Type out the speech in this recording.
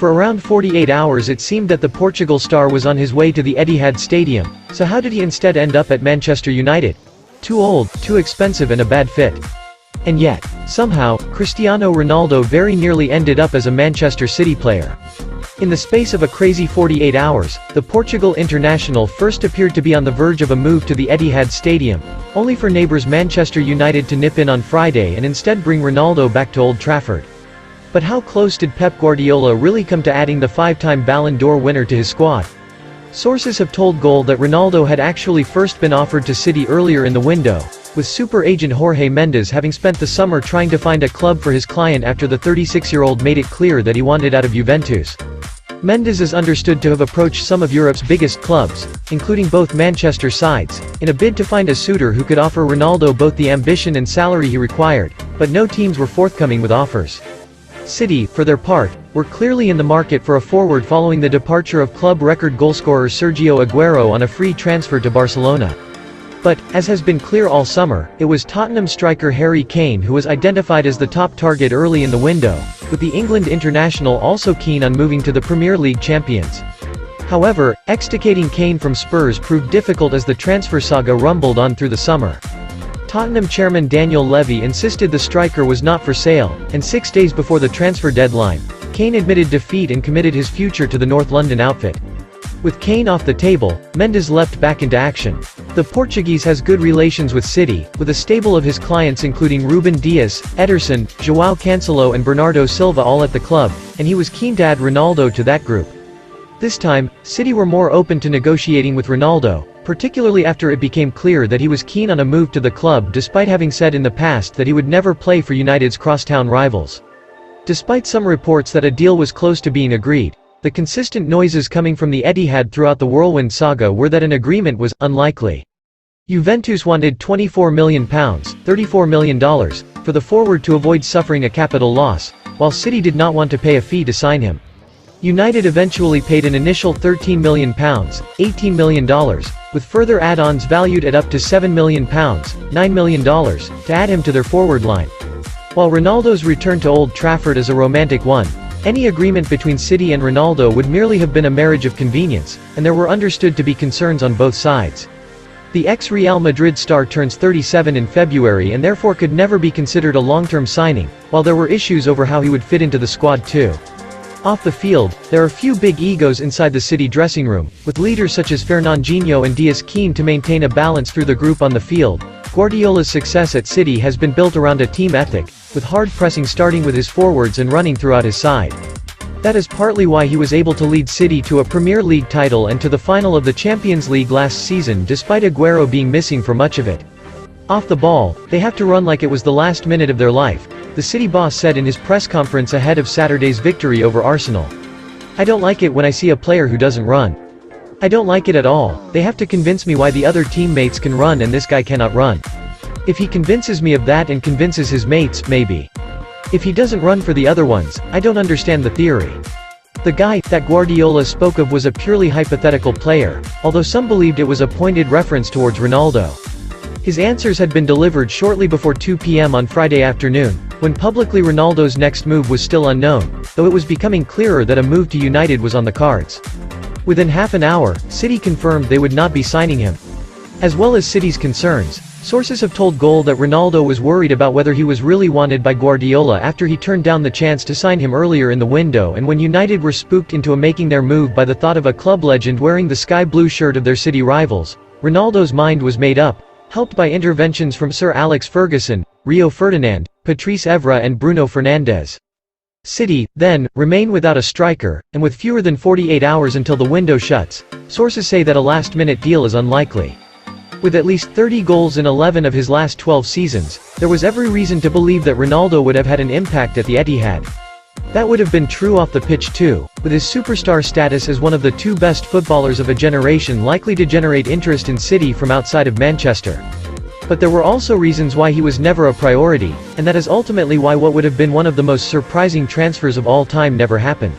For around 48 hours it seemed that the Portugal star was on his way to the Etihad Stadium, so how did he instead end up at Manchester United? Too old, too expensive and a bad fit. And yet, somehow, Cristiano Ronaldo very nearly ended up as a Manchester City player. In the space of a crazy 48 hours, the Portugal international first appeared to be on the verge of a move to the Etihad Stadium, only for neighbours Manchester United to nip in on Friday and instead bring Ronaldo back to Old Trafford. But how close did Pep Guardiola really come to adding the five-time Ballon d'Or winner to his squad? Sources have told Goal that Ronaldo had actually first been offered to City earlier in the window, with super agent Jorge Mendes having spent the summer trying to find a club for his client after the 36-year-old made it clear that he wanted out of Juventus. Mendes is understood to have approached some of Europe's biggest clubs, including both Manchester sides, in a bid to find a suitor who could offer Ronaldo both the ambition and salary he required, but no teams were forthcoming with offers. City, for their part, were clearly in the market for a forward following the departure of club record goalscorer Sergio Aguero on a free transfer to Barcelona. But, as has been clear all summer, it was Tottenham striker Harry Kane who was identified as the top target early in the window, with the England international also keen on moving to the Premier League champions. However, extricating Kane from Spurs proved difficult as the transfer saga rumbled on through the summer. Tottenham chairman Daniel Levy insisted the striker was not for sale, and 6 days before the transfer deadline, Kane admitted defeat and committed his future to the North London outfit. With Kane off the table, Mendes leapt back into action. The Portuguese has good relations with City, with a stable of his clients including Ruben Dias, Ederson, João Cancelo and Bernardo Silva all at the club, and he was keen to add Ronaldo to that group. This time, City were more open to negotiating with Ronaldo, particularly after it became clear that he was keen on a move to the club despite having said in the past that he would never play for United's crosstown rivals. Despite some reports that a deal was close to being agreed, the consistent noises coming from the Etihad throughout the whirlwind saga were that an agreement was unlikely. Juventus wanted £24 million, $34 million, for the forward to avoid suffering a capital loss, while City did not want to pay a fee to sign him. United eventually paid an initial £13 million, $18 million, with further add-ons valued at up to £7 million, $9 million, to add him to their forward line. While Ronaldo's return to Old Trafford is a romantic one, any agreement between City and Ronaldo would merely have been a marriage of convenience, and there were understood to be concerns on both sides. The ex-Real Madrid star turns 37 in February and therefore could never be considered a long-term signing, while there were issues over how he would fit into the squad too. Off the field, there are few big egos inside the City dressing room, with leaders such as Fernandinho and Dias keen to maintain a balance through the group on the field. Guardiola's success at City has been built around a team ethic, with hard pressing starting with his forwards and running throughout his side. That is partly why he was able to lead City to a Premier League title and to the final of the Champions League last season despite Aguero being missing for much of it. Off the ball, they have to run like it was the last minute of their life, the City boss said in his press conference ahead of Saturday's victory over Arsenal. I don't like it when I see a player who doesn't run. I don't like it at all. They have to convince me why the other teammates can run and this guy cannot run. If he convinces me of that and convinces his mates, maybe. If he doesn't run for the other ones, I don't understand the theory. The guy that Guardiola spoke of was a purely hypothetical player, although some believed it was a pointed reference towards Ronaldo. His answers had been delivered shortly before 2 p.m. on Friday afternoon, when publicly Ronaldo's next move was still unknown, though it was becoming clearer that a move to United was on the cards. Within half an hour, City confirmed they would not be signing him. As well as City's concerns, sources have told Goal that Ronaldo was worried about whether he was really wanted by Guardiola after he turned down the chance to sign him earlier in the window, and when United were spooked into making their move by the thought of a club legend wearing the sky blue shirt of their City rivals, Ronaldo's mind was made up, helped by interventions from Sir Alex Ferguson, Rio Ferdinand, Patrice Evra and Bruno Fernandes. City, then, remain without a striker, and with fewer than 48 hours until the window shuts, sources say that a last-minute deal is unlikely. With at least 30 goals in 11 of his last 12 seasons, there was every reason to believe that Ronaldo would have had an impact at the Etihad. That would have been true off the pitch too, with his superstar status as one of the two best footballers of a generation likely to generate interest in City from outside of Manchester. But there were also reasons why he was never a priority, and that is ultimately why what would have been one of the most surprising transfers of all time never happened.